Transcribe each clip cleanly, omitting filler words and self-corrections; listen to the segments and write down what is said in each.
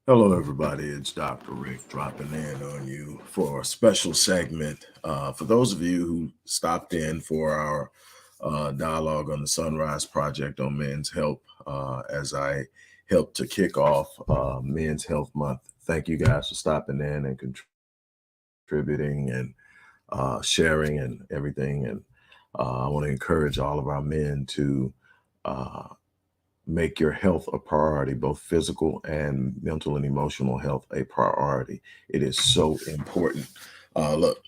Hello, everybody. It's Dr. Rick dropping in on you for a special segment. For those of you who stopped in for our dialogue on the Sunrise Project on men's health, as I helped to kick off Men's Health Month. Thank you guys for stopping in and contributing and sharing and everything. And I want to encourage all of our men to uh, make your health a priority, both physical and mental and emotional health a priority. It is so important. Look,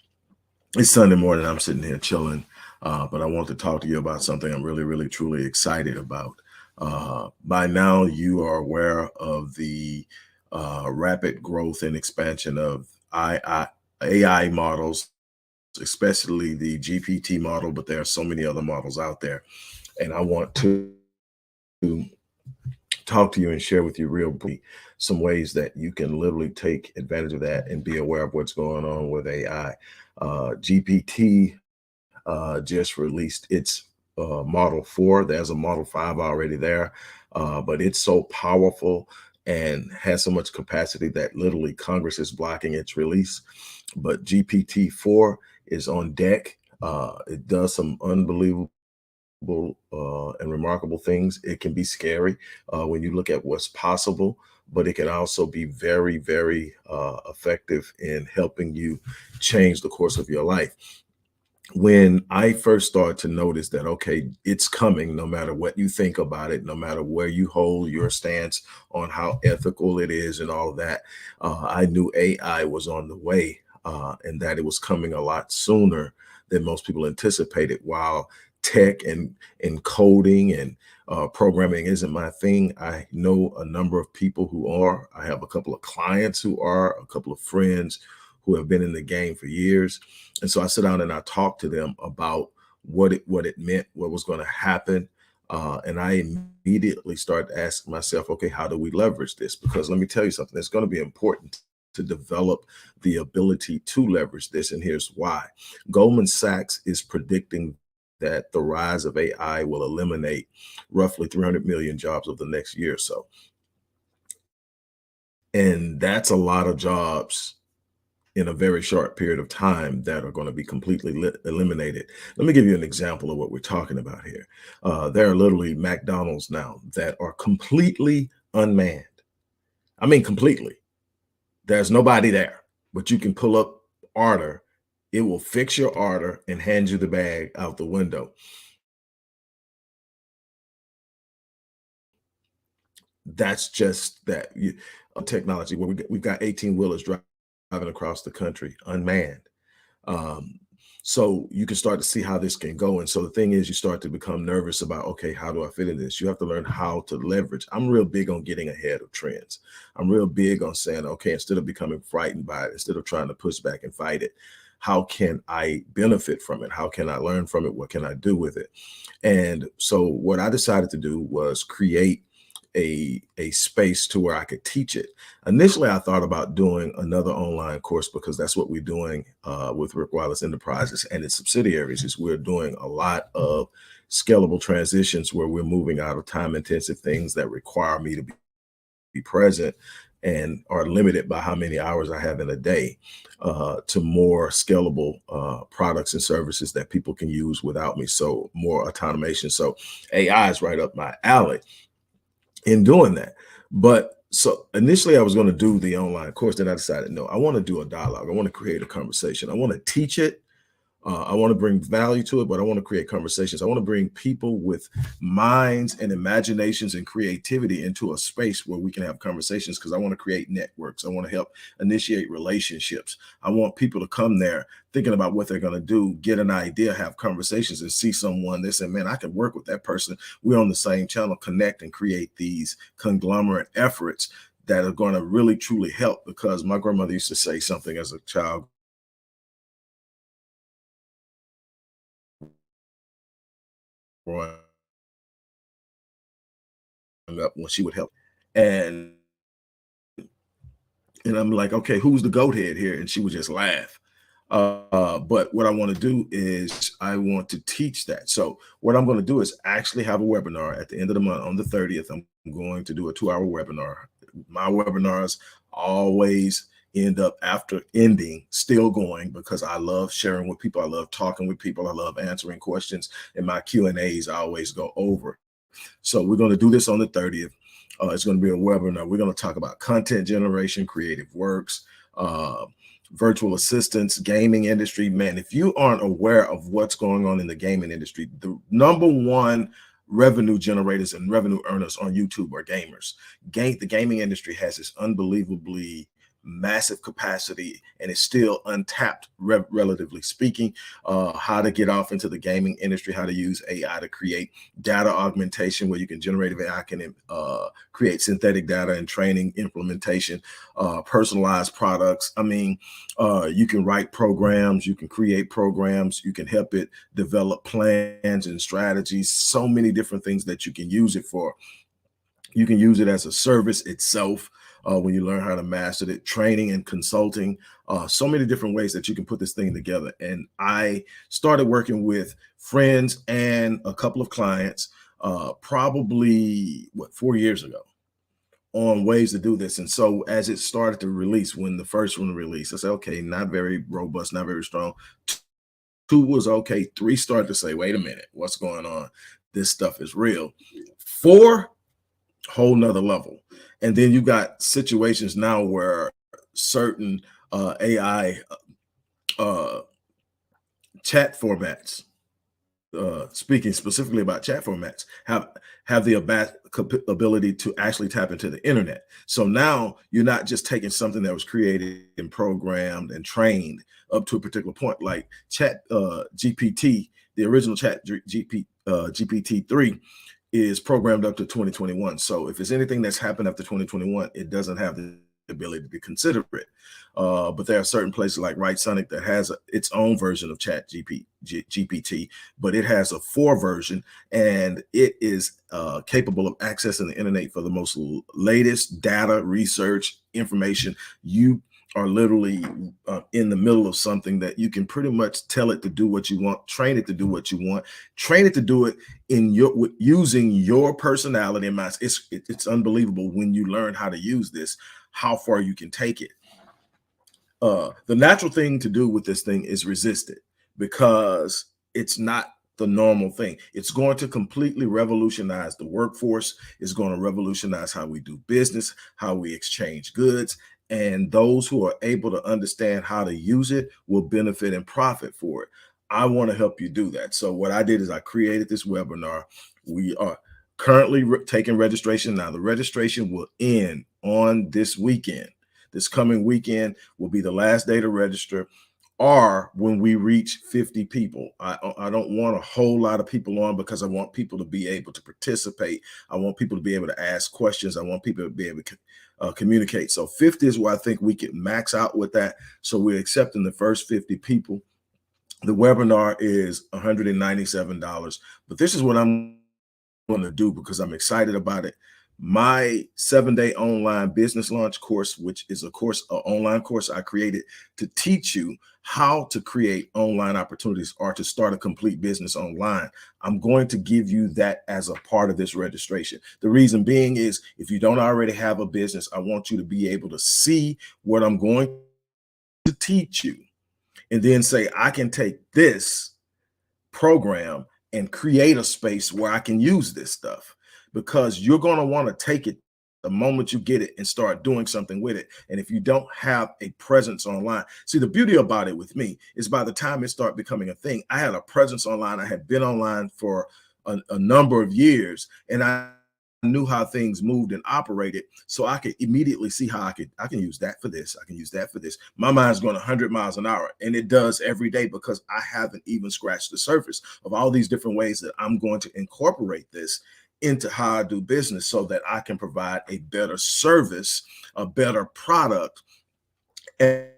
it's Sunday morning. I'm sitting here chilling, but I want to talk to you about something I'm really, really, truly excited about. By now, you are aware of the rapid growth and expansion of AI models, especially the GPT model, but there are so many other models out there. And I want to talk to you and share with you real briefly some ways that you can literally take advantage of that and be aware of what's going on with AI. GPT just released its Model 4. There's a Model 5 already there, but it's so powerful and has so much capacity that literally Congress is blocking its release. But GPT-4 is on deck. It does some unbelievable and remarkable things. It can be scary when you look at what's possible, but it can also be very, very effective in helping you change the course of your life. When I first started to notice that, okay, it's coming, no matter what you think about it, no matter where you hold your stance on how ethical it is and all of that, I knew AI was on the way and that it was coming a lot sooner than most people anticipated. While tech and coding and programming isn't my thing, I know a number of people who are. I have a couple of clients who are, a couple of friends who have been in the game for years. And so I sit down and I talk to them about what it meant, what was going to happen. And I immediately start asking myself, okay, how do we leverage this? Because let me tell you something, it's going to be important to develop the ability to leverage this. And here's why. Goldman Sachs is predicting that the rise of AI will eliminate roughly 300 million jobs over the next year or so. And that's a lot of jobs in a very short period of time that are going to be completely eliminated. Let me give you an example of what we're talking about here. There are literally McDonald's now that are completely unmanned. I mean, completely. There's nobody there, but you can pull up order. It will fix your order and hand you the bag out the window. That's just that technology where we've got 18 wheelers driving across the country unmanned. Um, so you can start to see how this can go. And so the thing is, you start to become nervous about, okay, how do I fit in this? You have to learn how to leverage. I'm real big on getting ahead of trends. I'm real big on saying, okay, instead of becoming frightened by it, instead of trying to push back and fight it, how can I benefit from it? How can I learn from it? What can I do with it? And so what I decided to do was create a space to where I could teach it. Initially, I thought about doing another online course because that's what we're doing with Rick Wallace Enterprises and its subsidiaries. Is we're doing a lot of scalable transitions where we're moving out of time-intensive things that require me to be present and are limited by how many hours I have in a day to more scalable products and services that people can use without me. So more automation. So AI is right up my alley in doing that. But so initially I was going to do the online course. Then I decided, no, I want to do a dialogue. I want to create a conversation. I want to teach it. I want to bring value to it, but I want to create conversations. I want to bring people with minds and imaginations and creativity into a space where we can have conversations because I want to create networks. I want to help initiate relationships. I want people to come there thinking about what they're going to do, get an idea, have conversations and see someone. They say, man, I can work with that person. We're on the same channel, connect and create these conglomerate efforts that are going to really, truly help. Because my grandmother used to say something as a child growing up when she would help. And I'm like, okay, who's the goat head here? And she would just laugh. But what I want to do is I want to teach that. So what I'm going to do is actually have a webinar at the end of the month on the 30th. I'm going to do a 2-hour webinar My webinars always end up after ending still going because I love sharing with people. I love talking with people. I love answering questions, and my Q&As I always go over. So we're going to do this on the 30th. It's going to be a webinar. We're going to talk about content generation, creative works, uh, virtual assistants, gaming industry. Man, if you aren't aware of what's going on in the gaming industry, the number one revenue generators and revenue earners on YouTube are gamers. The gaming industry has this unbelievably massive capacity and it's still untapped, relatively speaking. How to get off into the gaming industry, how to use AI to create data augmentation, where you can generate AI can create synthetic data and training implementation, personalized products. I mean, you can write programs, you can create programs, you can help it develop plans and strategies, so many different things that you can use it for. You can use it as a service itself when you learn how to master it, training and consulting, so many different ways that you can put this thing together. And I started working with friends and a couple of clients probably, 4 years ago on ways to do this. And so as it started to release, when the first one released, I said, okay, not very robust, not very strong. 2 was okay. 3 started to say, wait a minute, what's going on? This stuff is real. 4, whole nother level. And then you got situations now where certain AI chat formats, speaking specifically about chat formats, have the ability to actually tap into the internet. So now you're not just taking something that was created and programmed and trained up to a particular point, like chat GPT, the original chat GPT-3 is programmed up to 2021. So if it's anything that's happened after 2021, it doesn't have the ability to consider it. But there are certain places like Right Sonic that has its own version of Chat GPT, but it has a 4 version, and it is capable of accessing the internet for the most latest data, research, information. You are literally in the middle of something that you can pretty much tell it to do what you want, train it to do what you want, train it to do it in using your personality and mind. It's unbelievable when you learn how to use this, how far you can take it. The natural thing to do with this thing is resist it, because it's not the normal thing. It's going to completely revolutionize the workforce. It's going to revolutionize how we do business, how we exchange goods. And those who are able to understand how to use it will benefit and profit for it. I want to help you do that. So what I did is I created this webinar. We are currently taking registration now. The registration will end on this weekend. This coming weekend will be the last day to register, or when we reach 50 people. I don't want a whole lot of people on, because I want people to be able to participate. I want people to be able to ask questions. I want people to be able to communicate. So 50 is where I think we can max out with that. So we're accepting the first 50 people. The webinar is $197, but this is what I'm going to do because I'm excited about it. My 7-day online business launch course, which is an online course I created to teach you how to create online opportunities or to start a complete business online. I'm going to give you that as a part of this registration. The reason being is, if you don't already have a business, I want you to be able to see what I'm going to teach you and then say, I can take this program and create a space where I can use this stuff, because you're going to want to take it the moment you get it and start doing something with it. And if you don't have a presence online, see, the beauty about it with me is by the time it started becoming a thing, I had a presence online. I had been online for a number of years, and I knew how things moved and operated, so I could immediately see how I can use that for this. I can use that for this. My mind's going 100 miles an hour, and it does every day, because I haven't even scratched the surface of all these different ways that I'm going to incorporate this into how I do business, so that I can provide a better service, a better product, and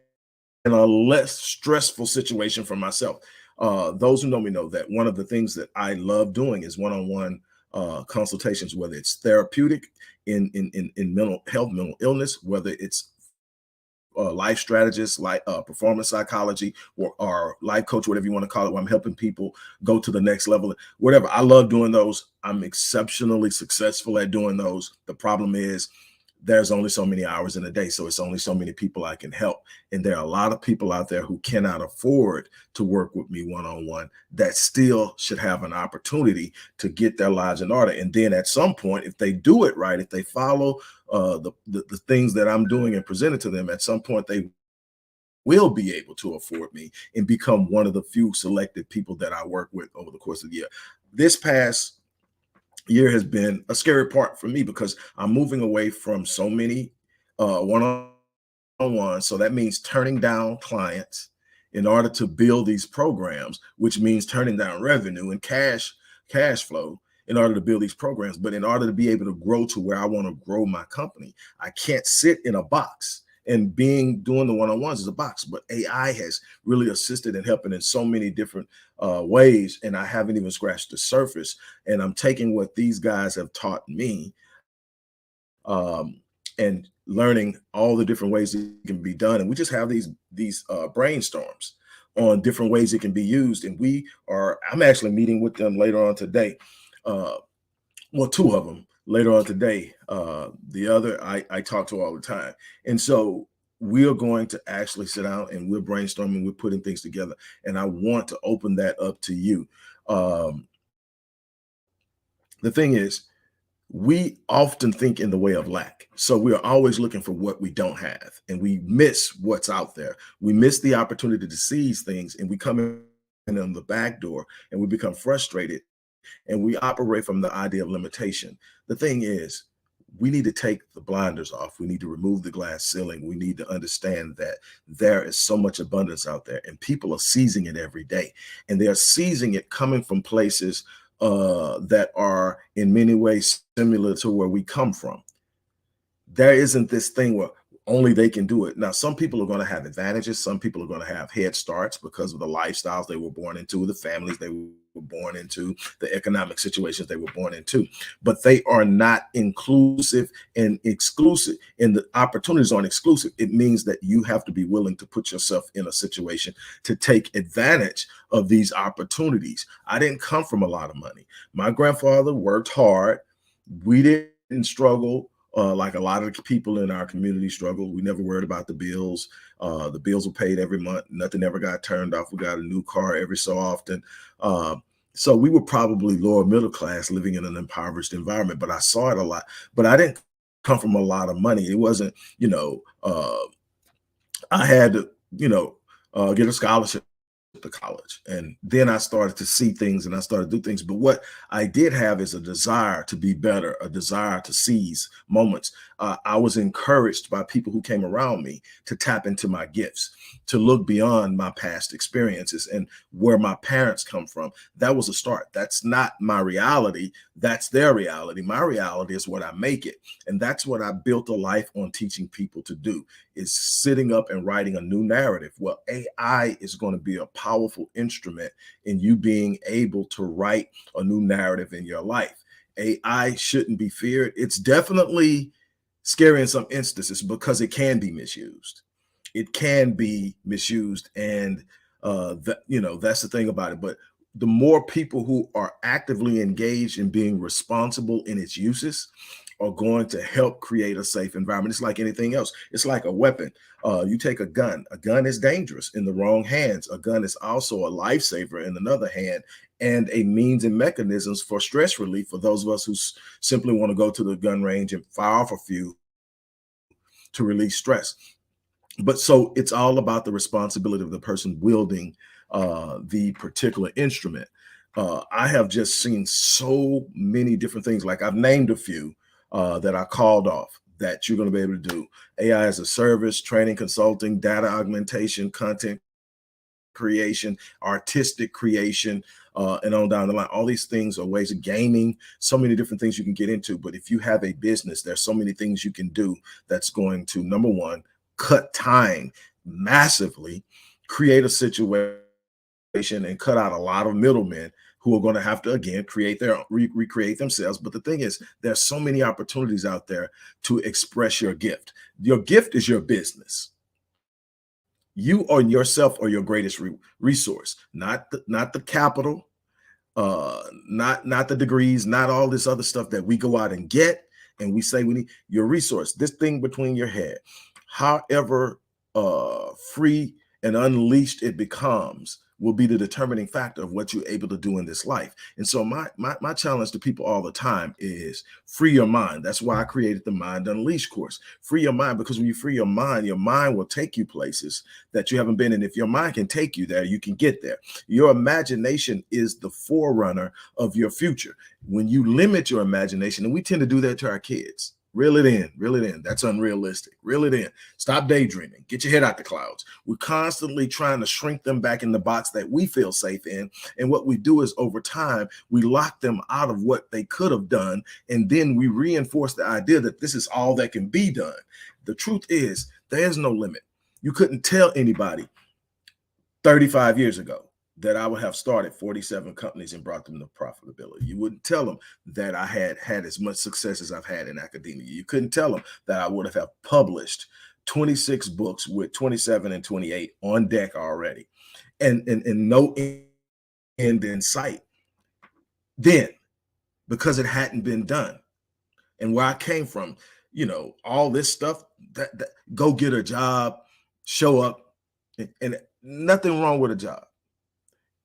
a less stressful situation for myself. Those who know me know that one of the things that I love doing is one-on-one consultations, whether it's therapeutic in mental health, mental illness, whether it's life strategist, like performance psychology, or life coach, whatever you want to call it, where I'm helping people go to the next level, whatever. I love doing those. I'm exceptionally successful at doing those. The problem is there's only so many hours in a day. So it's only so many people I can help. And there are a lot of people out there who cannot afford to work with me one-on-one that still should have an opportunity to get their lives in order. And then at some point, if they do it right, if they follow the things that I'm doing and present it to them, at some point they will be able to afford me and become one of the few selected people that I work with over the course of the year. This past year has been a scary part for me because I'm moving away from so many one-on-one. So that means turning down clients in order to build these programs, which means turning down revenue and cash flow in order to build these programs. But in order to be able to grow to where I want to grow my company, I can't sit in a box. And doing the one-on-ones is a box, but AI has really assisted and helping in so many different ways, and I haven't even scratched the surface. And I'm taking what these guys have taught me um, and learning all the different ways it can be done. And we just have these brainstorms on different ways it can be used. And I'm actually meeting with them later on today. Uh, well, two of them later on today. The other I talk to all the time. And so we are going to actually sit down and we're brainstorming, we're putting things together. And I want to open that up to you. Um, the thing is, we often think in the way of lack. So we are always looking for what we don't have and we miss what's out there. We miss the opportunity to seize things and we come in on the back door and we become frustrated and we operate from the idea of limitation. The thing is, we need to take the blinders off. We need to remove the glass ceiling. We need to understand that there is so much abundance out there and people are seizing it every day. And they're seizing it coming from places that are in many ways similar to where we come from. There isn't this thing where only they can do it. Now, some people are going to have advantages. Some people are going to have head starts because of the lifestyles they were born into, the families they were born into, the economic situations they were born into. But they are not inclusive and exclusive, and the opportunities aren't exclusive. It means that you have to be willing to put yourself in a situation to take advantage of these opportunities. I didn't come from a lot of money. My grandfather worked hard. We didn't struggle like a lot of the people in our community struggle. We never worried about the bills. The bills were paid every month. Nothing ever got turned off. We got a new car every so often. So we were probably lower middle class living in an impoverished environment, but I saw it a lot. But I didn't come from a lot of money. It wasn't, I had to, get a scholarship to college. And then I started to see things and I started to do things. But what I did have is a desire to be better, a desire to seize moments. I was encouraged by people who came around me to tap into my gifts, to look beyond my past experiences and where my parents come from. That was a start. That's not my reality. That's their reality. My reality is what I make it. And that's what I built a life on teaching people to do, is sitting up and writing a new narrative. Well, AI is going to be a powerful instrument in you being able to write a new narrative in your life. AI shouldn't be feared. It's definitely scary in some instances because it can be misused. It can be misused, and that's the thing about it. But the more people who are actively engaged in being responsible in its uses are going to help create a safe environment. It's like anything else. It's like a weapon. You take a gun. A gun is dangerous in the wrong hands. A gun is also a lifesaver in another hand, and a means and mechanisms for stress relief for those of us who simply want to go to the gun range and fire off a few to release stress. But so it's all about the responsibility of the person wielding the particular instrument. I have just seen so many different things. Like I've named a few that I called off that you're going to be able to do. AI as a service, training, consulting, data augmentation, content creation, artistic creation, and on down the line. All these things are ways of gaming, so many different things you can get into. But if you have a business, there's so many things you can do that's going to, number one, cut time massively, create a situation and cut out a lot of middlemen who are going to have to, again, recreate themselves. But the thing is, there's so many opportunities out there to express your gift. Your gift is your business. You or yourself are your greatest resource, not the capital, not the degrees, not all this other stuff that we go out and get and we say we need your resource, this thing between your head, however free and unleashed it becomes, will be the determining factor of what you're able to do in this life. And so my challenge to people all the time is free your mind. That's why I created the Mind Unleashed course. Free your mind, because when you free your mind will take you places that you haven't been. And if your mind can take you there, you can get there. Your imagination is the forerunner of your future. When you limit your imagination, and we tend to do that to our kids, reel it in, reel it in. That's unrealistic. Reel it in. Stop daydreaming. Get your head out the clouds. We're constantly trying to shrink them back in the box that we feel safe in. And what we do is over time, we lock them out of what they could have done. And then we reinforce the idea that this is all that can be done. The truth is, there's no limit. You couldn't tell anybody 35 years ago that I would have started 47 companies and brought them to profitability. You wouldn't tell them that I had had as much success as I've had in academia. You couldn't tell them that I would have published 26 books with 27 and 28 on deck already, and no end in sight then, because it hadn't been done. And where I came from, all this stuff, that go get a job, show up, and nothing wrong with a job.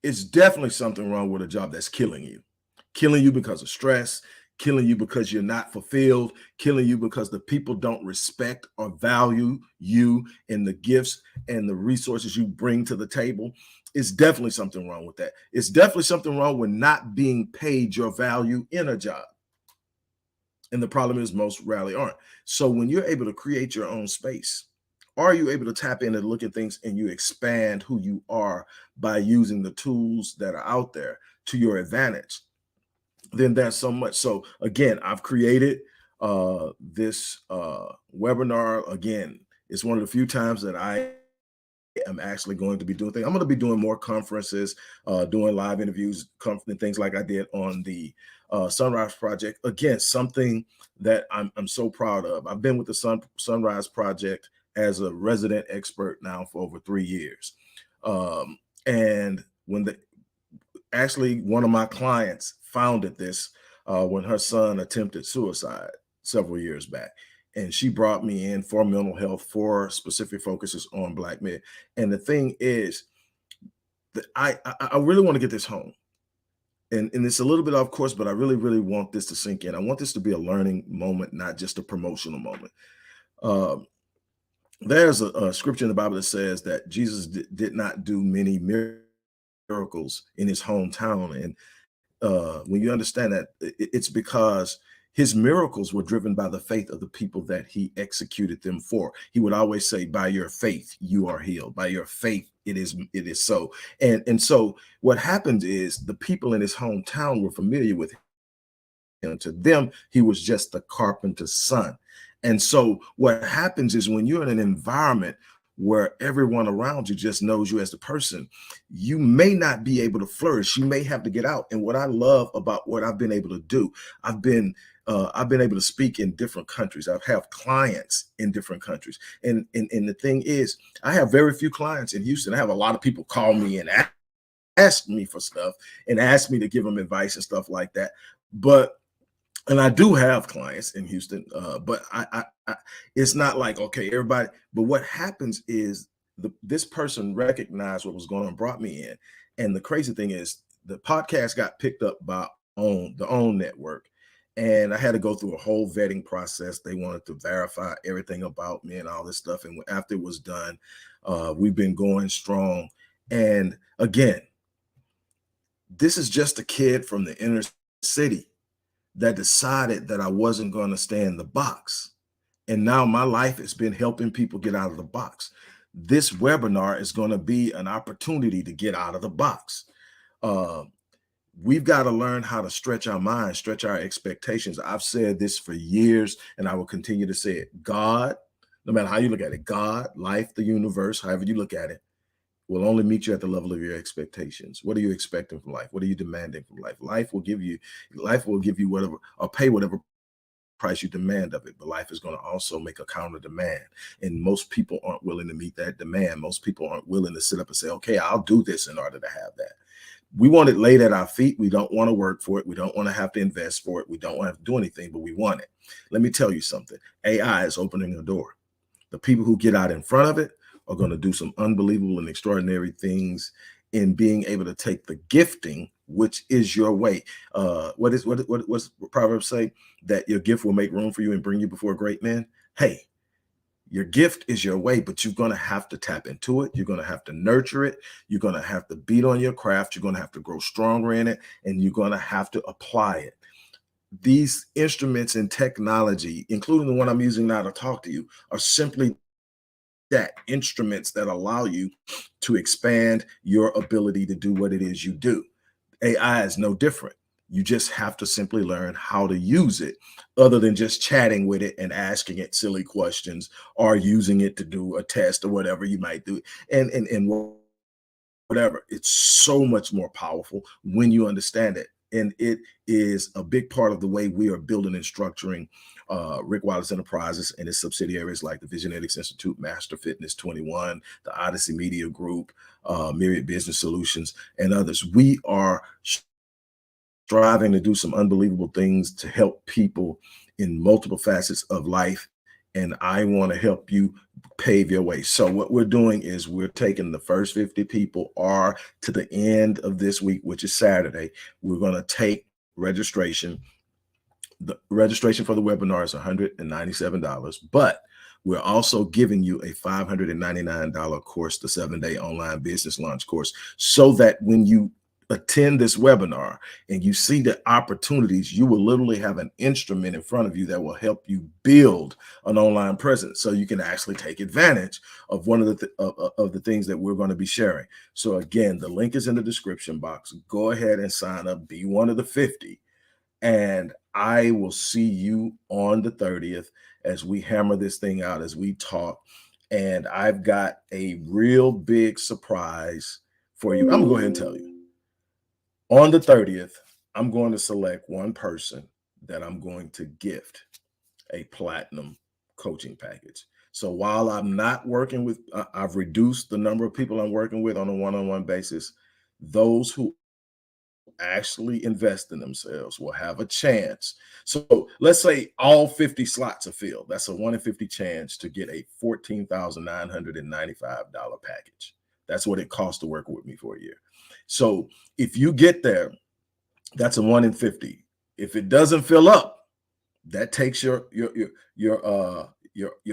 It's definitely something wrong with a job that's killing you because of stress, killing you because you're not fulfilled, killing you because the people don't respect or value you and the gifts and the resources you bring to the table. It's definitely something wrong with that. It's definitely something wrong with not being paid your value in a job. And the problem is most rarely aren't. So when you're able to create your own space, are you able to tap in and look at things and you expand who you are by using the tools that are out there to your advantage? Then there's so much. So again, I've created this webinar. Again, it's one of the few times that I am actually going to be doing things. I'm going to be doing more conferences, doing live interviews, and things like I did on the Sunrise Project. Again, something that I'm so proud of. I've been with the Sunrise Project as a resident expert now for over 3 years. And when actually one of my clients founded this when her son attempted suicide several years back. And she brought me in for mental health, for specific focuses on Black men. And the thing is that I really want to get this home. And it's a little bit off course, but I really, really want this to sink in. I want this to be a learning moment, not just a promotional moment. There's a scripture in the Bible that says that Jesus did not do many miracles in his hometown. And when you understand that, it's because his miracles were driven by the faith of the people that he executed them for. He would always say, by your faith, you are healed. By your faith, it is so. And so what happens is the people in his hometown were familiar with him. To them, he was just the carpenter's son. And so what happens is when you're in an environment where everyone around you just knows you as the person, you may not be able to flourish. You may have to get out. And what I love about what I've been able to do, I've been able to speak in different countries. I have clients in different countries. And the thing is, I have very few clients in Houston. I have a lot of people call me and ask me for stuff and ask me to give them advice and stuff like that. And I do have clients in Houston, but I it's not like, okay, everybody. But what happens is this person recognized what was going on, brought me in. And the crazy thing is the podcast got picked up by the OWN network. And I had to go through a whole vetting process. They wanted to verify everything about me and all this stuff. And after it was done, we've been going strong. And again, this is just a kid from the inner city that decided that I wasn't going to stay in the box. And now my life has been helping people get out of the box. This webinar is going to be an opportunity to get out of the box. We've got to learn how to stretch our minds, stretch our expectations. I've said this for years, and I will continue to say it. God, no matter how you look at it, God, life, the universe, however you look at it, will only meet you at the level of your expectations. What are you expecting from life? What are you demanding from life? Life will give you whatever, or pay whatever price you demand of it, but life is going to also make a counter demand. And most people aren't willing to meet that demand. Most people aren't willing to sit up and say, okay, I'll do this in order to have that. We want it laid at our feet. We don't want to work for it. We don't want to have to invest for it. We don't want to have to do anything, but we want it. Let me tell you something. AI is opening a door. The people who get out in front of it are going to do some unbelievable and extraordinary things in being able to take the gifting, which is your way. What's Proverbs say? That your gift will make room for you and bring you before great men. Hey, your gift is your way, but you're going to have to tap into it. You're going to have to nurture it. You're going to have to beat on your craft. You're going to have to grow stronger in it, and you're going to have to apply it. These instruments and technology, including the one I'm using now to talk to you, are simply that, instruments that allow you to expand your ability to do what it is you do. AI is no different. You just have to simply learn how to use it, other than just chatting with it and asking it silly questions or using it to do a test or whatever you might do. And whatever. It's so much more powerful when you understand it. And it is a big part of the way we are building and structuring Rick Wallace Enterprises and its subsidiaries like the Visionetics Institute, Master Fitness 21, the Odyssey Media Group, Myriad Business Solutions, and others. We are striving to do some unbelievable things to help people in multiple facets of life. And I want to help you pave your way. So what we're doing is we're taking the first 50 people, or to the end of this week, which is Saturday, we're going to take registration. The registration for the webinar is $197, but we're also giving you a $599 course, the 7-day online business launch course, so that when you attend this webinar and you see the opportunities, you will literally have an instrument in front of you that will help you build an online presence, so you can actually take advantage of one of the things that we're going to be sharing. So again, the link is in the description box. Go ahead and sign up, be one of the 50, and I will see you on the 30th as we hammer this thing out, as we talk. And I've got a real big surprise for you. I'm gonna go ahead and tell you. On the 30th, I'm going to select one person that I'm going to gift a platinum coaching package. So while I'm not working with, I've reduced the number of people I'm working with on a one-on-one basis. Those who actually invest in themselves will have a chance. So let's say all 50 slots are filled. That's a 1 in 50 chance to get a $14,995 package. That's what it costs to work with me for a year. So if you get there, that's a 1 in 50. If it doesn't fill up, that takes your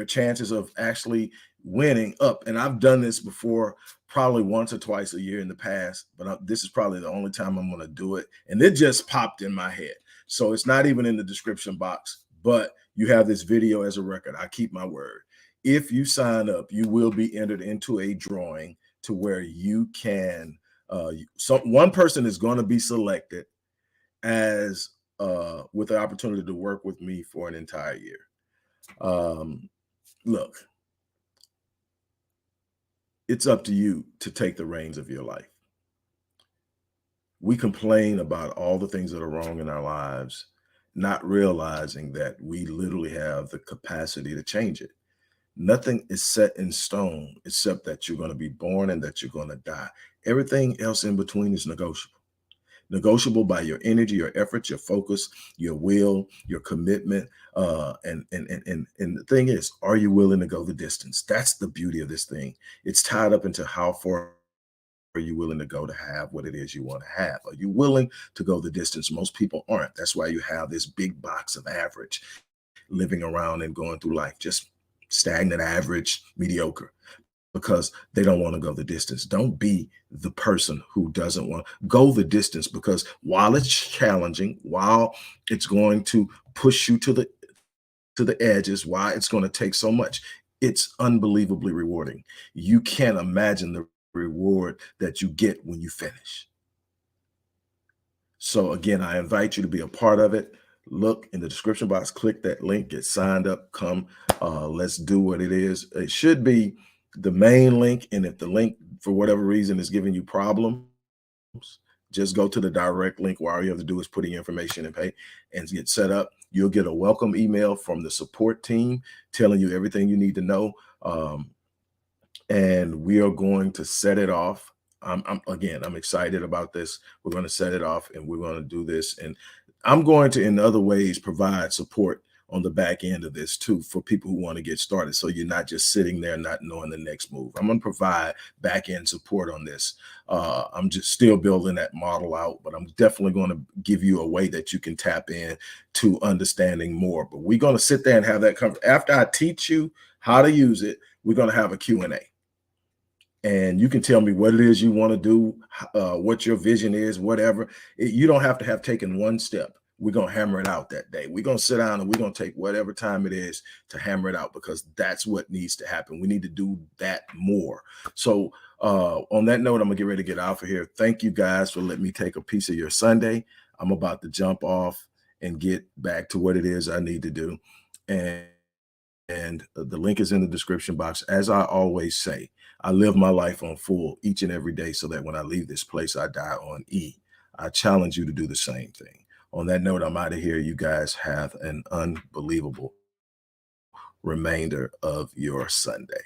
chances of actually winning up. And I've done this before, probably once or twice a year in the past, but this is probably the only time I'm going to do it. And it just popped in my head. So it's not even in the description box, but you have this video as a record. I keep my word. If you sign up, you will be entered into a drawing to where you can, so one person is going to be selected as with the opportunity to work with me for an entire year. Look, it's up to you to take the reins of your life. We complain about all the things that are wrong in our lives, not realizing that we literally have the capacity to change it. Nothing is set in stone except that you're going to be born and that you're going to die. Everything else in between is negotiable by your energy, your efforts, your focus, your will, your commitment. And the thing is, are you willing to go the distance? That's the beauty of this thing. It's tied up into how far are you willing to go to have what it is you want to have? Are you willing to go the distance? Most people aren't. That's why you have this big box of average living around and going through life, just stagnant, average, mediocre, because they don't want to go the distance. Don't be the person who doesn't want to go the distance, because while it's challenging, while it's going to push you to the edges, why it's going to take so much, it's unbelievably rewarding. You can't imagine the reward that you get when you finish. So again, I invite you to be a part of it. Look in the description box, click that link, get signed up, come, let's do what it is. It should be the main link. And if the link, for whatever reason, is giving you problems, just go to the direct link where all you have to do is put in your information and pay and get set up. You'll get a welcome email from the support team telling you everything you need to know. And we are going to set it off. I'm excited about this. We're going to set it off and we're going to do this. And I'm going to, in other ways, provide support on the back end of this too for people who want to get started. So you're not just sitting there not knowing the next move. I'm going to provide back end support on this. I'm just still building that model out, but I'm definitely going to give you a way that you can tap in to understanding more. But we're going to sit there and have that conversation. After I teach you how to use it, we're going to have a Q&A. And you can tell me what it is you want to do, what your vision is, whatever. You don't have to have taken one step. We're going to hammer it out that day. We're going to sit down and we're going to take whatever time it is to hammer it out, because that's what needs to happen. We need to do that more. So on that note, I'm going to get ready to get out of here. Thank you guys for letting me take a piece of your Sunday. I'm about to jump off and get back to what it is I need to do. And the link is in the description box. As I always say, I live my life on full each and every day so that when I leave this place, I die on E. I challenge you to do the same thing. On that note, I'm out of here. You guys have an unbelievable remainder of your Sunday.